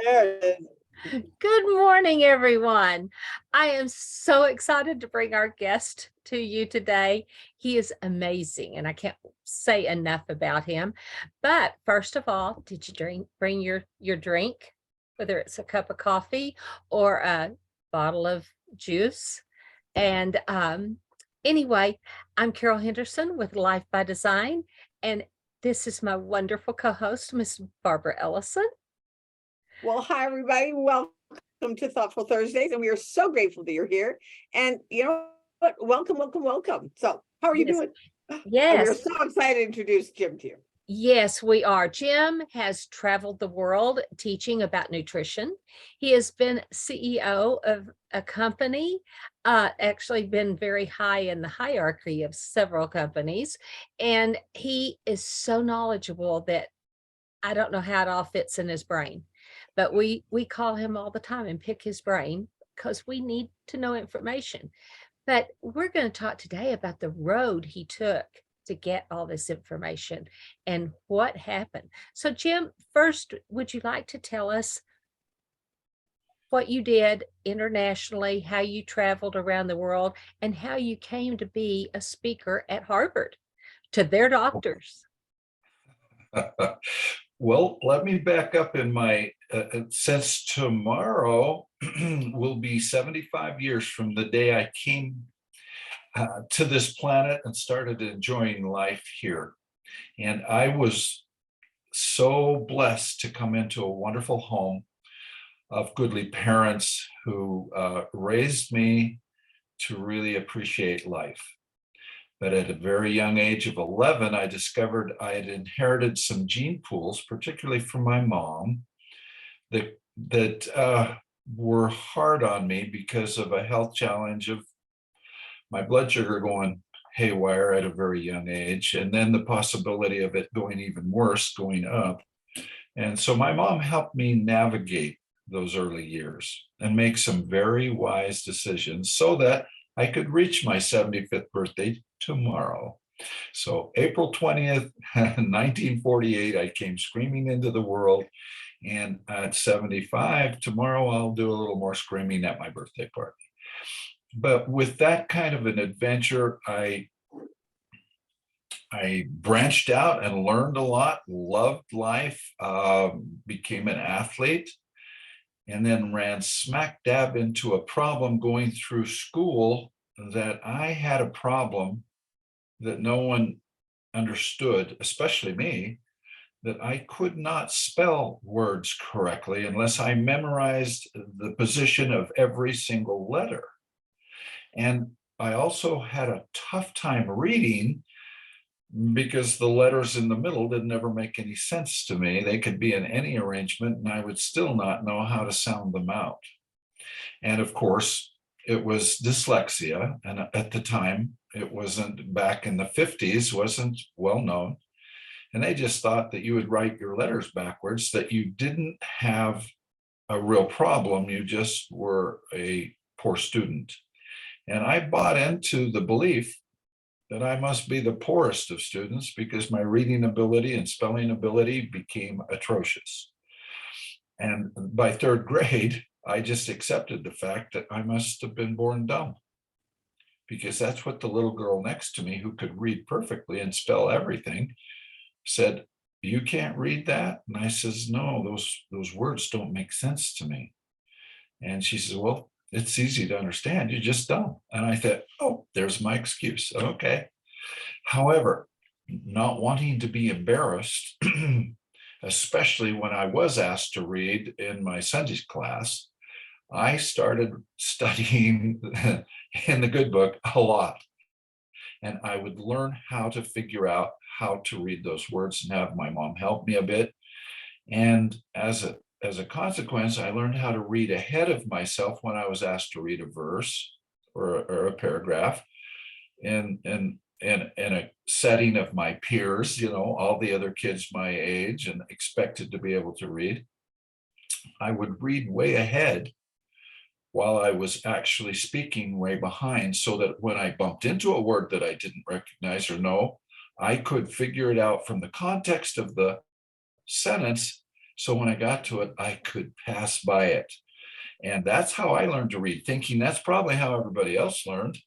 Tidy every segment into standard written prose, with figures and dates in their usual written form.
There it is. Good morning, everyone. I am so excited to bring our guest to you today. He is amazing, and I can't say enough about him. But first of all, did you bring your drink, whether it's a cup of coffee or a bottle of juice? And anyway, I'm Carol Henderson with Life by Design, and this is my wonderful co-host, Miss Barbara Ellison. Well, hi, everybody. Welcome to Thoughtful Thursdays. And we are so grateful that you're here. And you know what? Welcome, welcome, welcome. So, how are you Yes. doing? And we are Yes. so excited to introduce Jim to you. Yes, we are. Jim has traveled the world teaching about nutrition. He has been CEO of a company, actually been very high in the hierarchy of several companies. And he is so knowledgeable that I don't know how it all fits in his brain. But we call him all the time and pick his brain because we need to know information. But we're going to talk today about the road he took to get all this information and what happened. So, Jim, first, would you like to tell us what you did internationally, how you traveled around the world, and how you came to be a speaker at Harvard to their doctors? Well, let me back up in my, since tomorrow will be 75 years from the day I came to this planet and started enjoying life here. And I was so blessed to come into a wonderful home of goodly parents who raised me to really appreciate life. But at a very young age of 11, I discovered I had inherited some gene pools, particularly from my mom, that were hard on me because of a health challenge of my blood sugar going haywire at a very young age, and then the possibility of it going even worse, going up. And so my mom helped me navigate those early years and make some very wise decisions so that I could reach my 75th birthday tomorrow. So April 20th, 1948, I came screaming into the world. And at 75, tomorrow I'll do a little more screaming at my birthday party. But with that kind of an adventure, I branched out and learned a lot, loved life, became an athlete, and then ran smack dab into a problem going through school that I had a problem that no one understood, especially me, that I could not spell words correctly unless I memorized the position of every single letter. And I also had a tough time reading because the letters in the middle didn't never make any sense to me. They could be in any arrangement and I would still not know how to sound them out. And of course, it was dyslexia. And at the time, it wasn't, back in the 50s, wasn't well known. And they just thought that you would write your letters backwards, that you didn't have a real problem. You just were a poor student. And I bought into the belief that I must be the poorest of students because my reading ability and spelling ability became atrocious. And by third grade, I just accepted the fact that I must have been born dumb, because that's what the little girl next to me, who could read perfectly and spell everything, said, "You can't read that?" And I says, "No, those words don't make sense to me." And she says, "Well, it's easy to understand. You're just dumb." And I thought, oh, there's my excuse. Okay. However, not wanting to be embarrassed, especially when I was asked to read in my Sunday class, I started studying in the good book a lot. And I would learn how to figure out how to read those words and have my mom help me a bit. And as a consequence, I learned how to read ahead of myself when I was asked to read a verse or a paragraph in a setting of my peers, all the other kids my age and expected to be able to read. I would read way ahead while I was actually speaking way behind, so that when I bumped into a word that I didn't recognize or know, I could figure it out from the context of the sentence So when I got to it, I could pass by it. And that's how I learned to read, thinking that's probably how everybody else learned.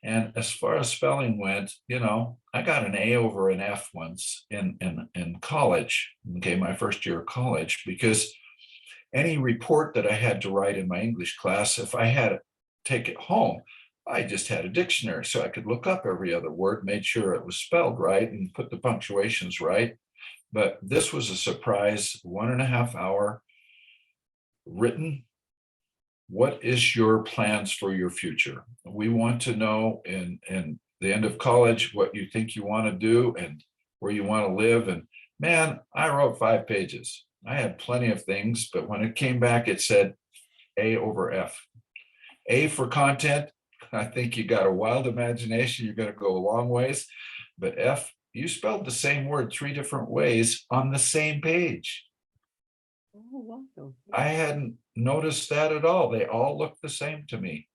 And as far as spelling went, I got an A over an F once in college, okay, my first year of college, because any report that I had to write in my English class, if I had to take it home, I just had a dictionary so I could look up every other word, made sure it was spelled right and put the punctuations right. But this was a surprise 1.5 hour written. What is your plans for your future? We want to know in the end of college what you think you want to do and where you want to live. And man, I wrote 5 pages. I had plenty of things, but when it came back, it said A over F. A for content. I think you got a wild imagination. You're going to go a long ways. But F, you spelled the same word 3 different ways on the same page. Oh, wow. I hadn't noticed that at all. They all looked the same to me.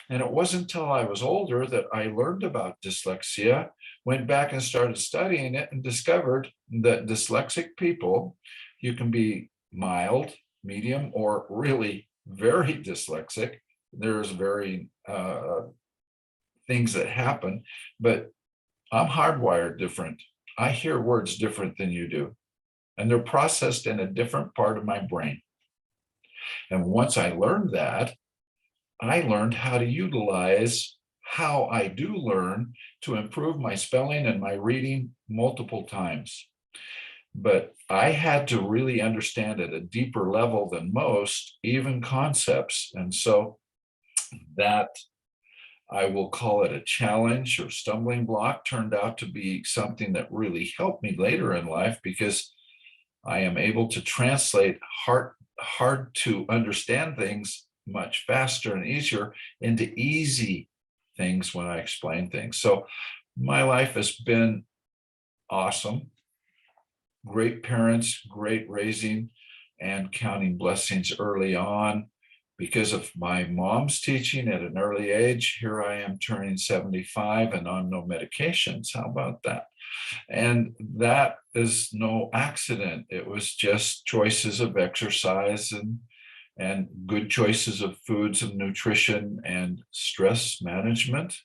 And it wasn't until I was older that I learned about dyslexia, went back and started studying it, and discovered that dyslexic people, you can be mild, medium, or really very dyslexic. There's very things that happen, but I'm hardwired different. I hear words different than you do, and they're processed in a different part of my brain. And once I learned that, I learned how to utilize how I do learn to improve my spelling and my reading multiple times. But I had to really understand at a deeper level than most, even concepts. And so that, I will call it a challenge or stumbling block, turned out to be something that really helped me later in life, because I am able to translate hard to understand things much faster and easier into easy things when I explain things. So my life has been awesome. Great parents, great raising, and counting blessings early on. Because of my mom's teaching at an early age, here I am turning 75 and on no medications. How about that? And that is no accident. It was just choices of exercise and good choices of foods and nutrition and stress management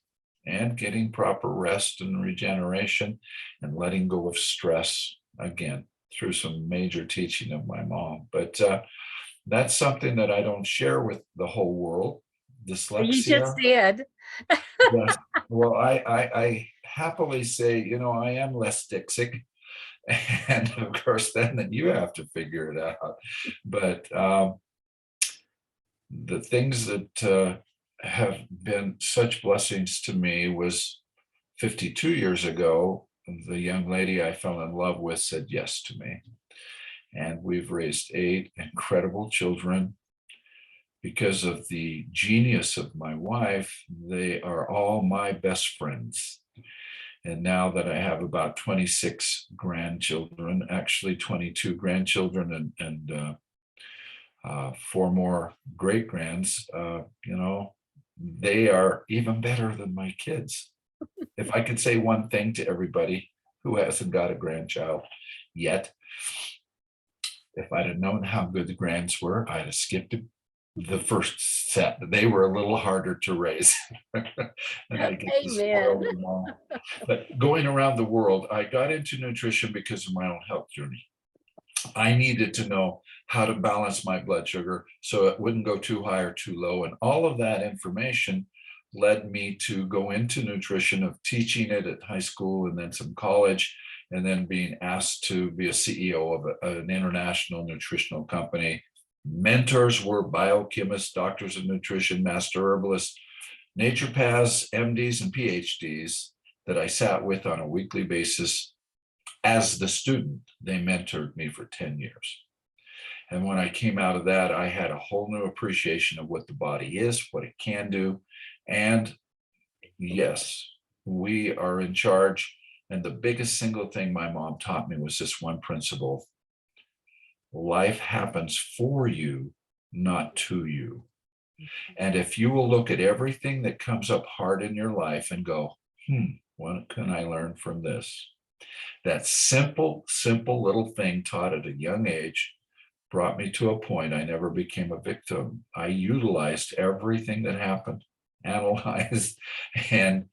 and getting proper rest and regeneration and letting go of stress, again, through some major teaching of my mom. But that's something that I don't share with the whole world. Dyslexia. You just did. Yes. Well, I happily say, I am less dyslexic. And of course, then you have to figure it out. But the things that have been such blessings to me was 52 years ago, the young lady I fell in love with said yes to me. And we've raised 8 incredible children. Because of the genius of my wife, they are all my best friends. And now that I have about 26 grandchildren, actually 22 grandchildren and 4 more great grands, they are even better than my kids. If I could say one thing to everybody who hasn't got a grandchild yet, if I'd have known how good the grands were, I'd have skipped the first set. They were a little harder to raise. And I get to spoil them all. But going around the world, I got into nutrition because of my own health journey. I needed to know how to balance my blood sugar so it wouldn't go too high or too low. And all of that information led me to go into nutrition, of teaching it at high school and then some college, and then being asked to be a CEO of an international nutritional company. Mentors were biochemists, doctors of nutrition, master herbalists, naturopaths, MDs, and PhDs that I sat with on a weekly basis as the student. They mentored me for 10 years. And when I came out of that, I had a whole new appreciation of what the body is, what it can do. And yes, we are in charge. And the biggest single thing my mom taught me was this one principle: life happens for you, not to you. And if you will look at everything that comes up hard in your life and go, what can I learn from this? That simple little thing taught at a young age brought me to a point. I never became a victim. I utilized everything that happened, analyzed, and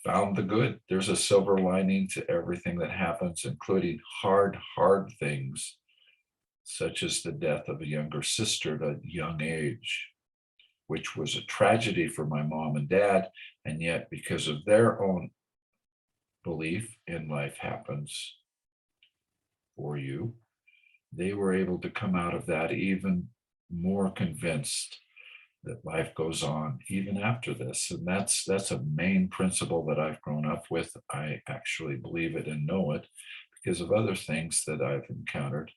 found the good. There's a silver lining to everything that happens, including hard things, such as the death of a younger sister at a young age, which was a tragedy for my mom and dad. And yet, because of their own belief in life happens for you, they were able to come out of that even more convinced that life goes on even after this. And that's a main principle that I've grown up with. I actually believe it and know it because of other things that I've encountered.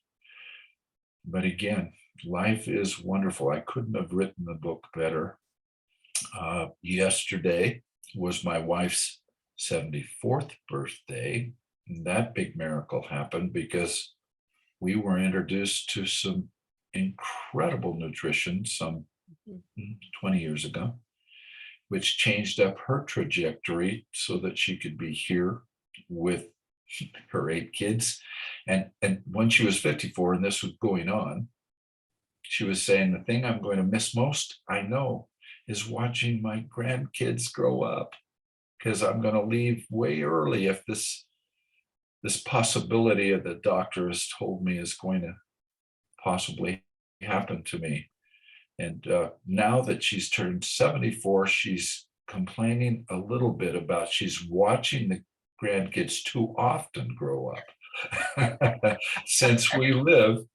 But again, life is wonderful. I couldn't have written the book better. Yesterday was my wife's 74th birthday. And that big miracle happened because we were introduced to some incredible nutrition some 20 years ago, which changed up her trajectory so that she could be here with her 8 kids. And when she was 54 and this was going on, she was saying, the thing I'm going to miss most, I know, is watching my grandkids grow up, because I'm going to leave way early if this possibility of the doctor has told me is going to possibly happen to me. And now that she's turned 74, she's complaining a little bit about she's watching the grandkids too often grow up. Since we live,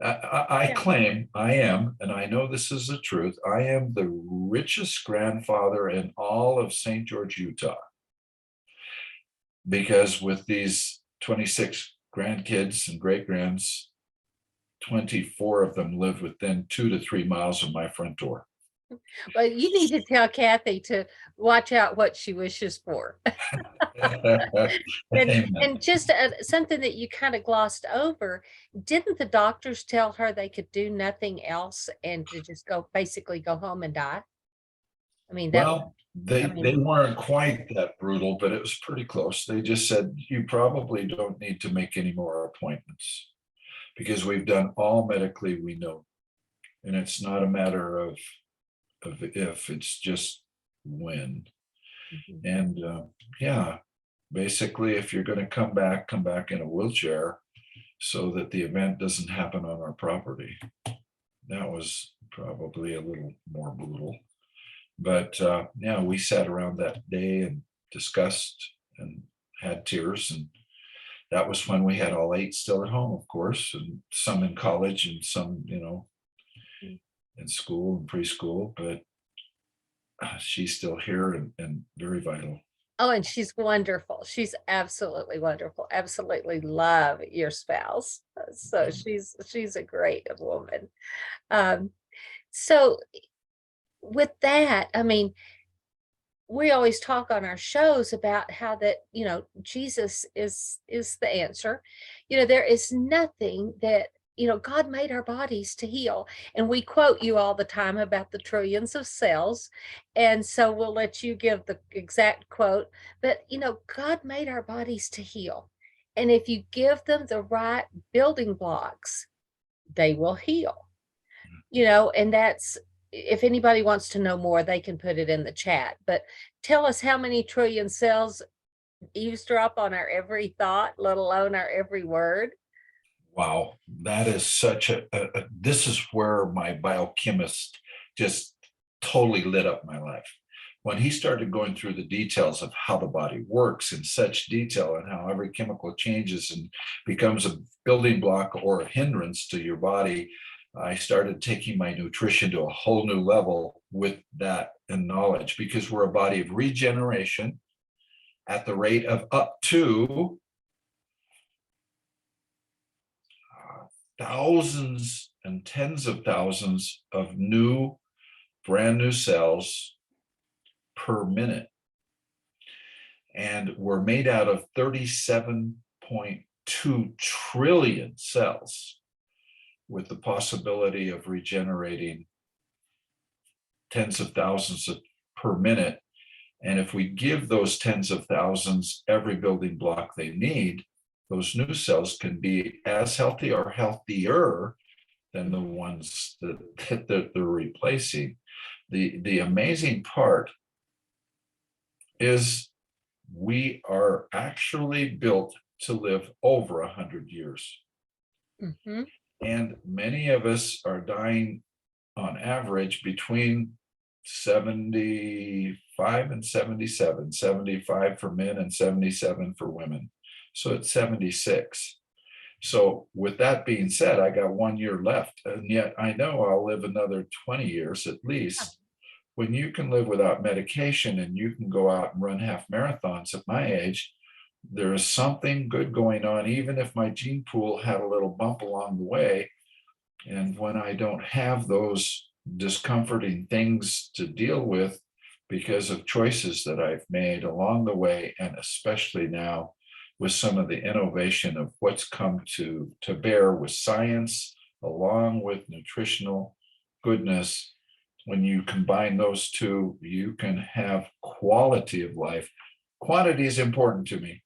I claim I am, and I know this is the truth, I am the richest grandfather in all of St. George, Utah. Because with these 26 grandkids and great-grands, 24 of them live within 2 to 3 miles of my front door. Well, you need to tell Kathy to watch out what she wishes for. And just something that you kind of glossed over, didn't the doctors tell her they could do nothing else and to just basically go home and die? I mean, Well, they weren't quite that brutal, but it was pretty close. They just said, you probably don't need to make any more appointments because we've done all medically we know. And it's not a matter of if, it's just when. And basically, if you're going to come back in a wheelchair so that the event doesn't happen on our property. That was probably a little more brutal. But we sat around that day and discussed and had tears. And that was when we had all 8 still at home, of course, and some in college and some, in school and preschool. But she's still here and very vital. Oh, and she's wonderful. She's absolutely wonderful. Absolutely love your spouse. So she's a great woman. So with that, I mean, we always talk on our shows about how that, Jesus is the answer. There is nothing that, God made our bodies to heal. And we quote you all the time about the trillions of cells. And so we'll let you give the exact quote. But, God made our bodies to heal. And if you give them the right building blocks, they will heal. And that's, if anybody wants to know more, they can put it in the chat. But tell us how many trillion cells eavesdrop on our every thought, let alone our every word. Wow, that is such this is where my biochemist just totally lit up my life. When he started going through the details of how the body works in such detail and how every chemical changes and becomes a building block or a hindrance to your body, I started taking my nutrition to a whole new level with that and knowledge, because we're a body of regeneration at the rate of up to thousands and tens of thousands of brand new cells per minute. And we're made out of 37.2 trillion cells, with the possibility of regenerating tens of thousands per minute. And if we give those tens of thousands every building block they need, those new cells can be as healthy or healthier than the ones that they're replacing. The amazing part is we are actually built to live over 100 years. Mhm. And many of us are dying on average between 75 and 77, 75 for men and 77 for women. So it's 76. So with that being said, I got 1 year left, and yet I know I'll live another 20 years at least. When you can live without medication and you can go out and run half marathons at my age, there is something good going on, even if my gene pool had a little bump along the way. And when I don't have those discomforting things to deal with because of choices that I've made along the way, and especially now with some of the innovation of what's come to bear with science, along with nutritional goodness, when you combine those two, you can have quality of life. Quantity is important to me,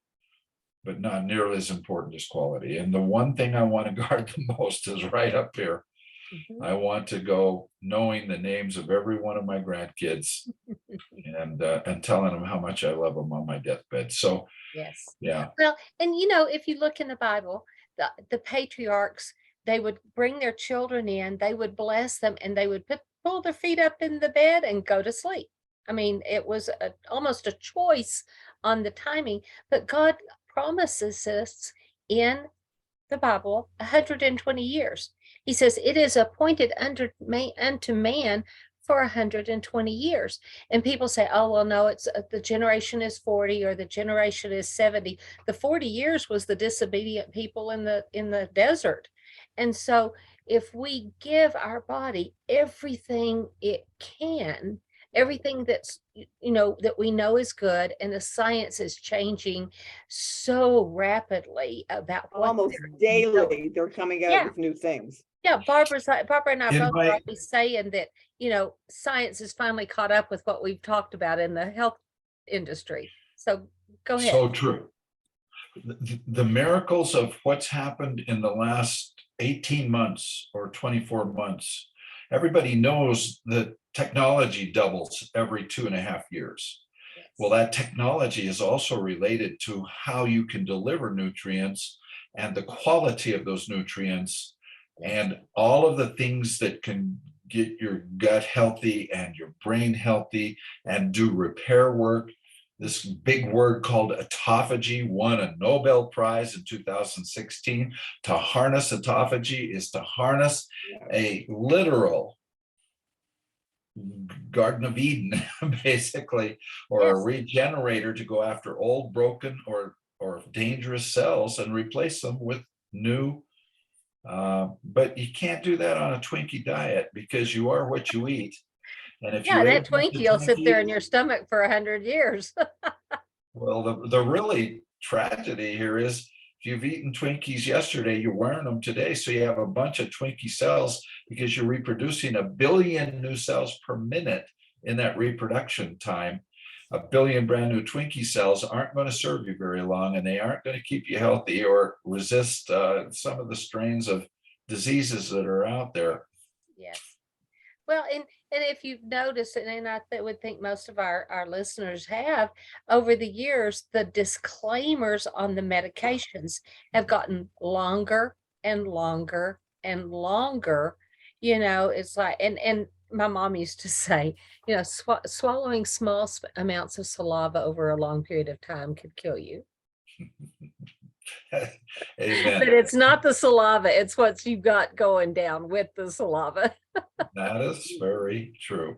but not nearly as important as quality. And the one thing I want to guard the most is right up here. Mhm. I want to go knowing the names of every one of my grandkids and telling them how much I love them on my deathbed. So Yes. yeah, Well, and if you look in the Bible, the patriarchs, they would bring their children in, they would bless them, and they would pull their feet up in the bed and go to sleep. I mean, it was almost a choice on the timing, but God promises us in the Bible 120 years. He says it is appointed unto man for 120 years. And people say, oh, well, no, it's the generation is 40 or the generation is 70. The 40 years was the disobedient people in the desert. And so if we give our body everything it can, everything that's that we know is good, and the science is changing so rapidly about what Almost they're doing. daily, they're coming out Yeah, with new things. yeah. Barbara and I in both are my always saying that science has finally caught up with what we've talked about in the health industry. So go ahead. so true. The miracles of what's happened in the last 18 months or 24 months. Everybody knows that technology doubles every 2.5 years. Well, Yes. that technology is also related to how you can deliver nutrients and the quality of those nutrients and all of the things that can get your gut healthy and your brain healthy and do repair work. This big word called autophagy won a Nobel Prize in 2016. To harness autophagy is to harness a literal Garden of Eden, basically, or a Yes. regenerator to go after old, broken, or dangerous cells and replace them with new. But you can't do that on a Twinkie diet because you are what you eat. And if Yeah, you and ate that a bunch of Twinkie will sit there in Twinkies, your stomach for 100 years. well, the really tragedy here is if you've eaten Twinkies yesterday, you're wearing them today. So you have a bunch of Twinkie cells because you're reproducing 1 billion new cells per minute in that reproduction time. 1 billion brand new Twinkie cells aren't going to serve you very long, and they aren't going to keep you healthy or resist some of the strains of diseases that are out there. Yes. Well, and if you've noticed, and would think most of our listeners have, over the years, the disclaimers on the medications have gotten longer and longer and longer. It's like, and my mom used to say, swallowing small amounts of saliva over a long period of time could kill you. Amen. But it's not the saliva, it's what you've got going down with the saliva. That is very true.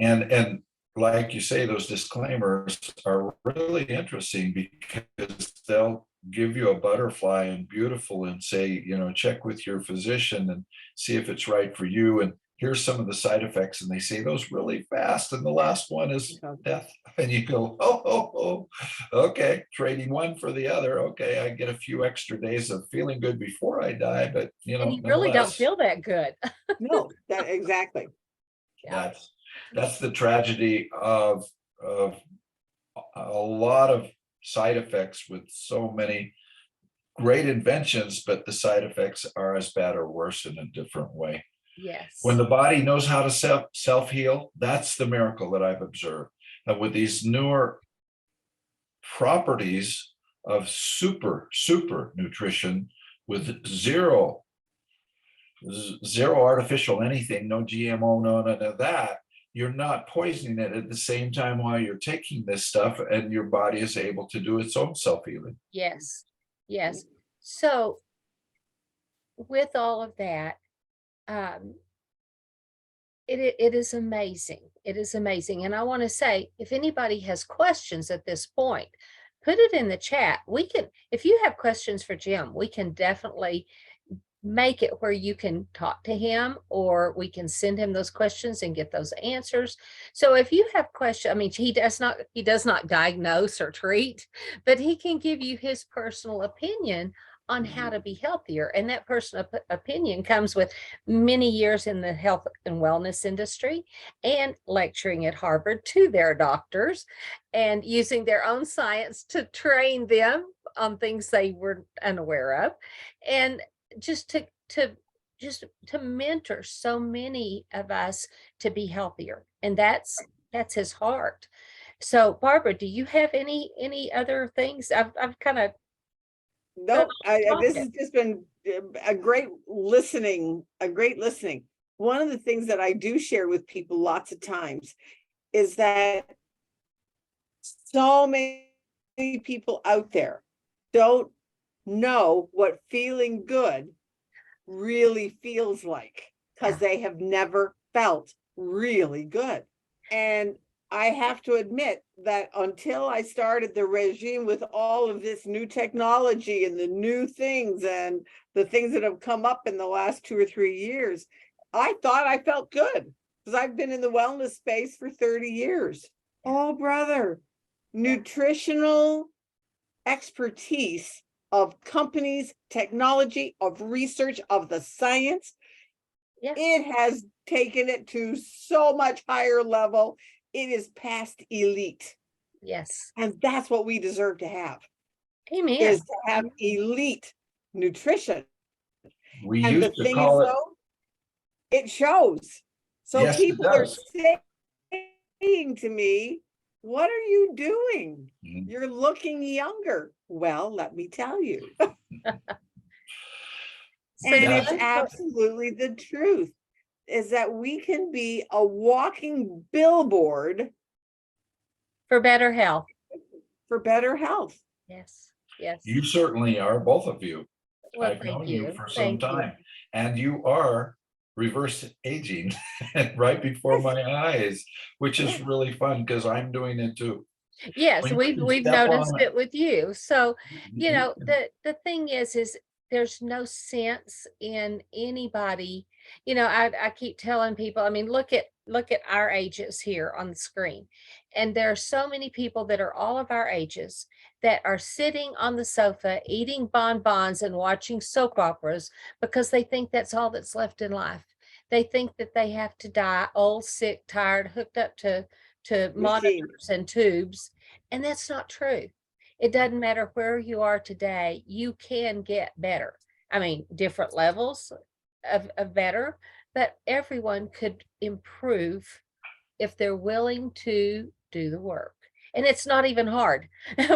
And like you say, those disclaimers are really interesting because they'll give you a butterfly and beautiful and say, check with your physician and see if it's right for you. And here's some of the side effects. And they say those really fast. And the last one is death. And you go, oh, okay, trading one for the other. Okay, I get a few extra days of feeling good before I die, but And you really don't feel that good. No, that exactly. Yeah. That's the tragedy of a lot of side effects with so many great inventions, but the side effects are as bad or worse in a different way. Yes. When the body knows how to self-heal, that's the miracle that I've observed. And with these newer properties of super nutrition with zero artificial anything, no GMO, none of that, you're not poisoning it at the same time while you're taking this stuff, and your body is able to do its own self-healing. Yes. Yes. So with all of that, it is amazing. It is amazing. And I want to say, if anybody has questions at this point, put it in the chat. We can, if you have questions for Jim, we can definitely make it where you can talk to him, or we can send him those questions and get those answers. So if you have questions, I mean, he does not diagnose or treat, but he can give you his personal opinion on how to be healthier. And that personal opinion comes with many years in the health and wellness industry and lecturing at Harvard to their doctors and using their own science to train them on things they were unaware of. And just to mentor so many of us to be healthier. And that's his heart. So Barbara, do you have any other things? I've kind of Nope. This has just been a great listening. One of the things that I do share with people lots of times is that so many people out there don't know what feeling good really feels like, because they have never felt really good. And I have to admit that until I started the regime with all of this new technology and the new things and the things that have come up in the last 2 or 3 years, I thought I felt good because I've been in the wellness space for 30 years. Oh, brother, nutritional expertise of companies, technology, of research, of the science, it has taken it to so much higher level. It is past elite. Yes. And that's what we deserve to have. Amen. Is to have elite nutrition. We and used the to thing call is, it. though, it shows. So Yes, it people are does. saying to me, what are you doing? Mhm. You're looking younger. Well, let me tell you. So And That's- it's absolutely the truth, is that we can be a walking billboard for better health. for better health. Yes. Yes. You certainly are, both of you. Well, I've known thank you you. for some Thank you. time, and you are reverse aging right before my eyes, which is really fun because I'm doing it too. Yes, When you we've step noticed on it with you. So, you you know, can- the thing is there's no sense in anybody. You know, I keep telling people, I mean, look at our ages here on the screen. And there are so many people that are all of our ages that are sitting on the sofa eating bonbons and watching soap operas because they think that's all that's left in life. They think that they have to die old, sick, tired, hooked up to monitors and tubes. And that's not true. It doesn't matter where you are today, you can get better. I mean, different levels of better, but everyone could improve if they're willing to do the work. And it's not even hard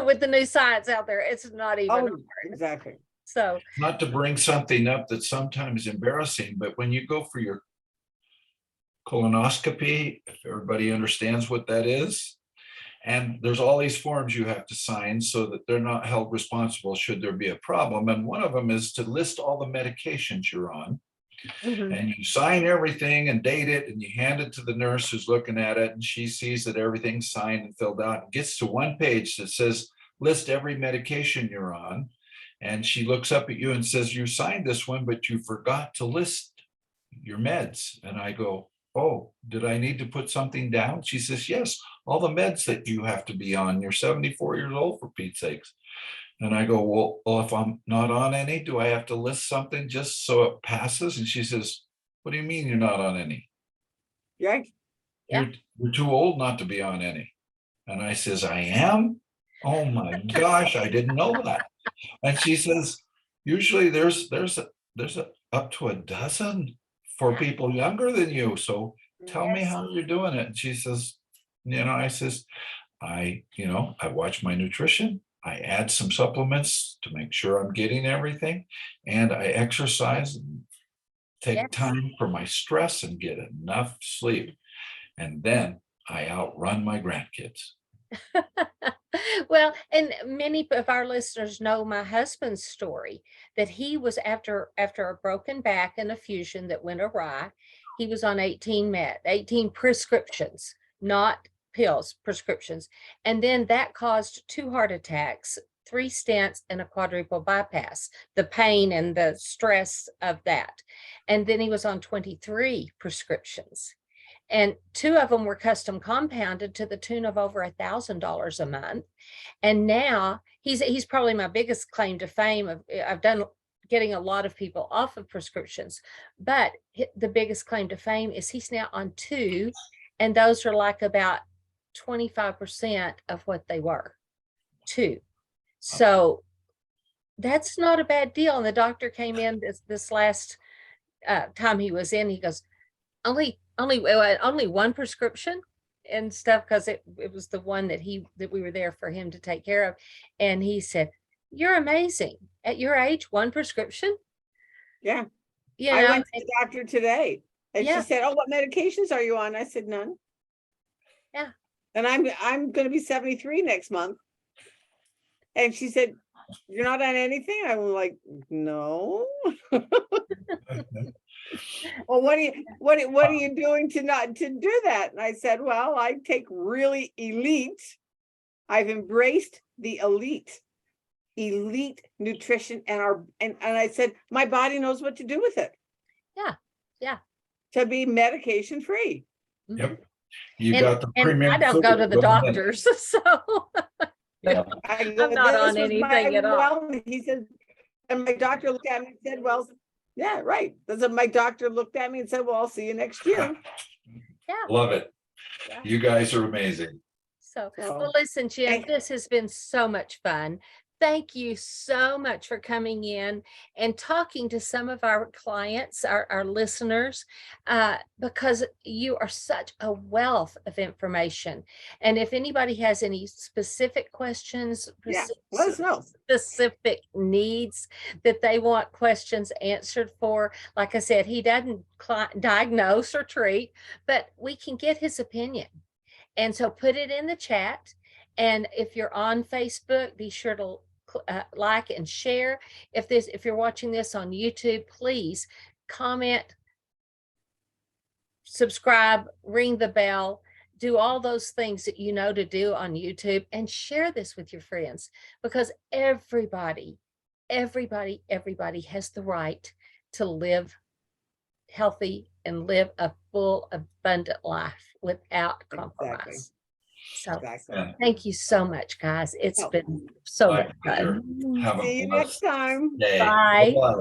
with the new science out there. It's not even hard. Exactly. So, not to bring something up that's sometimes embarrassing, but when you go for your colonoscopy, if everybody understands what that is, and there's all these forms you have to sign so that they're not held responsible should there be a problem. And one of them is to list all the medications you're on. And you sign everything and date it, and you hand it to the nurse who's looking at it, and she sees that everything's signed and filled out and gets to one page that says list every medication you're on, and she looks up at you and says, you signed this one, but you forgot to list your meds. And I go, oh, did I need to put something down? She says, yes, all the meds that you have to be on. You're 74 years old, for Pete's sakes. And I go, well, if I'm not on any, do I have to list something just so it passes? And she says, what do you mean you're not on any? Right. You're too old not to be on any. And I says, I am? Oh my gosh, I didn't know that. And she says, usually there's up to a dozen for people younger than you. So tell me Yes. how you're doing it. And she says, I says, I watch my nutrition. I add some supplements to make sure I'm getting everything. And I exercise and take Yes. time for my stress and get enough sleep. And then I outrun my grandkids. Well, and many of our listeners know my husband's story, that he was after a broken back and a fusion that went awry. He was on 18 prescriptions, not pills, prescriptions. And then that caused 2 heart attacks, 3 stents, and a quadruple bypass, the pain and the stress of that. And then he was on 23 prescriptions. And 2 of them were custom compounded to the tune of over $1,000 a month. And now he's probably my biggest claim to fame. I've done getting a lot of people off of prescriptions, but the biggest claim to fame is he's now on 2, and those are like about 25% of what they were. 2. So that's not a bad deal. And the doctor came in this last time he was in, he goes, only 1 prescription and stuff, because it was the one that we were there for him to take care of. And he said, "You're amazing. At your age, 1 prescription?" Yeah. You I know, went to the doctor today and Yeah. she said, "Oh, what medications are you on?" I said, "None." Yeah. And I'm going to be 73 next month. And she said, "You're not on anything?" I'm like, "No." Well, what are you doing to not to do that? And I said, "Well, I take really elite. I've embraced the elite nutrition, and I said my body knows what to do with it. Yeah. To be medication free." Yep. You And, got the and premium. I don't go to the food going in. doctors, so Yeah. I go, I'm not "This on was anything my at all." wellness." He said, and my doctor looked at me and said, "Well, yeah, right." My doctor looked at me and said, "Well, I'll see you next year." Yeah. Love it. Yeah. You guys are amazing. So, So, well, listen, Jim, thank- this has been so much fun. Thank you so much for coming in and talking to some of our clients, our listeners, because you are such a wealth of information. And if anybody has any specific questions, Yeah, let us know. specific needs that they want questions answered for, like I said, he doesn't diagnose or treat, but we can get his opinion. And so put it in the chat. And if you're on Facebook, be sure to like and share. If you're watching this on YouTube, please comment, subscribe, ring the bell, do all those things that you know to do on YouTube, and share this with your friends, because everybody has the right to live healthy and live a full, abundant life without compromise. So Exactly. thank you so much, guys. It's Oh. been so My much pleasure. fun. Have a See you blessed next time. day. Bye. Bye-bye.